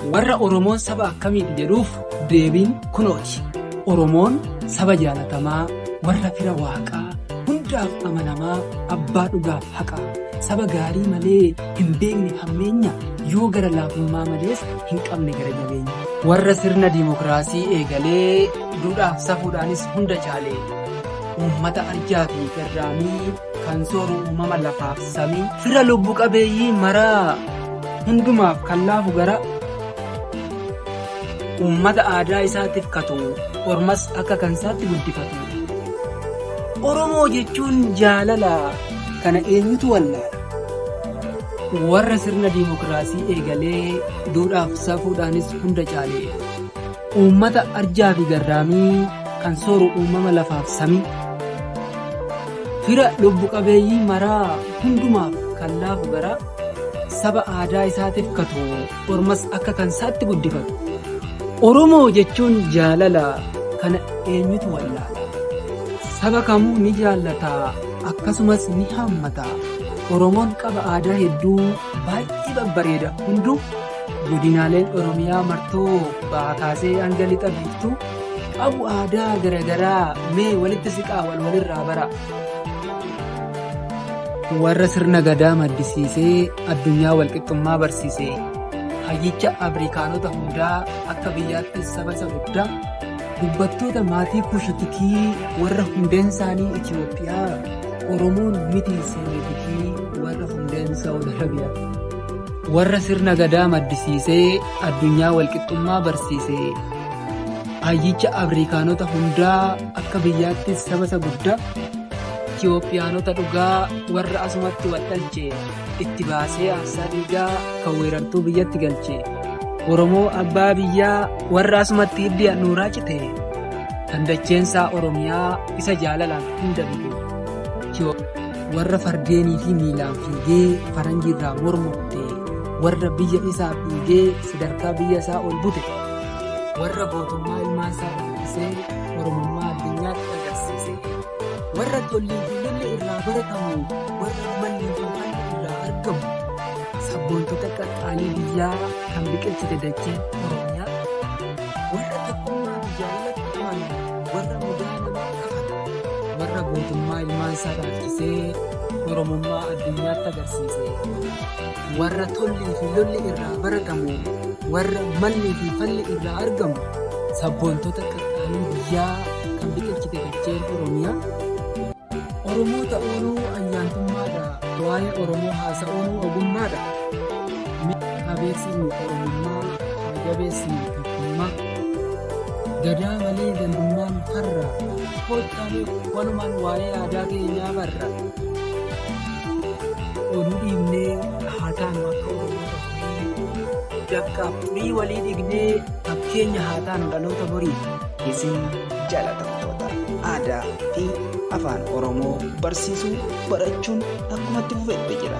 Warra Oromoon saba akkamiiti jedhuuf deebiin kunooti. Oromoon saba jaalatamaa, warra fira waaqaa, hundaaf amanamaa, abbaa dhugaaf haqaa, saba gaarii malee hin beekne hammeenya, yoo gara laafummaa malees hin qabne gara jabeenya. Warra sirna diimokiraasii eegalee duudhaaf safuudhaanis hunda caalee, uummata arjaa fi garraamii kan sooru uumama lafaaf samii, fira lubbu qabeeyyii maraa hundumaaf kan laafu gara uummata aadaa isaatiif katu, ormas akka kansaatti guddifatu. Oromoo jechuun jaalala, kana eenyutu wallaala? Warra sirna diimokiraasii eegalee duudhaaf safuudhaanis hunda caalee, uummata arjaa fi garraamii kan sooru uumama lafaaf samii, fira lubbu qabeeyyii maraa hundumaaf kan laafu gara saba aadaa isaatiif katu, ormas akka kansaatti guddifatu. Oromoo jechuun jaalala, kana eenyutu wallaala? Saba kamuu ni jaallata, akkasumas ni haammata. Oromoon qaba aadaa hedduu baay'ee babbareeda hunduu, godinaaleen Oromiyaa martoo bahaa kaasee hanga lixa biiftuu qabu aadaa garagaraa, mee walitti siqaa walirraa bara. Warra sirna gadaa maddisiisee addunyaa walqixxummaa barsiisee, hayyicha Afrikaanota hundaa akka biyyaatti saba isa guddaa, dubbattoota maatii kushitikii warra hundeen isaanii Itoophiyaa, Oromoon miti seeneetikii warra hundeen Saawud Arabiyaa. Warra sirna gadaa maddisiisee addunyaa walqixxummaa barsiisee, hayyicha Afrikaanota hundaa akka biyyaatti saba isa guddaa, Itoophiyaanota dhugaa warra asumatti wal'alchee, itti baasee aarsaa dhiigaa kan weerartuu biyyatti galchee, Oromoo abbaa biyyaa warra asumatti hiddi handhuuraa cite, kan dacheensaa Oromiyaa isa jaalalaan hunda biyye. Warra fardeenii fi miilaan fiigee faranjiirraa morma kutee, warra biyya isaa fiigee sadarkaa biyya isaa ol bute, warra gootummaa ilmaan isaa dhaabsisee Oromummaa addunyaatti agarsiise, warra tollii fi lolli irraa baratamu, warra manni fi falli irraa argamu, sabboontota qaqqaalii biyyaa kan biqilchite dacheen Oromiyaa, warra tokkummaa fi jaalala amanu, warra mudaa namaa kafatu, warra gootummaa ilmaan isaa dhaabsisee Oromummaa addunyaatti agarsiise, warra tollii fi lolli irraa baratamu, warra manni fi falli irraa argamu, sabboontota qaqqaalii biyyaa kan biqilchite dacheen Oromiyaa. Oromoo ta'uun ayyaantummaadha, waa'ee Oromoo haasa'uun ogummaadha. Qabeessinu Oromummaa, jabeessinu tokkummaa, gadaa malee gandummaan farra, koottaanii walumaan waa'ee aadaa keenyaa barra. Oduu dhiibnee haa taanu akka Oromoo ta'anii, dabqaaf xurii walii dhignee fakkeenya haa taanu dhaloota borii. Isin jaalatamtoota aadaa fi afaan Oromoo barsiisuu barachuun akkumatti fufetti jira.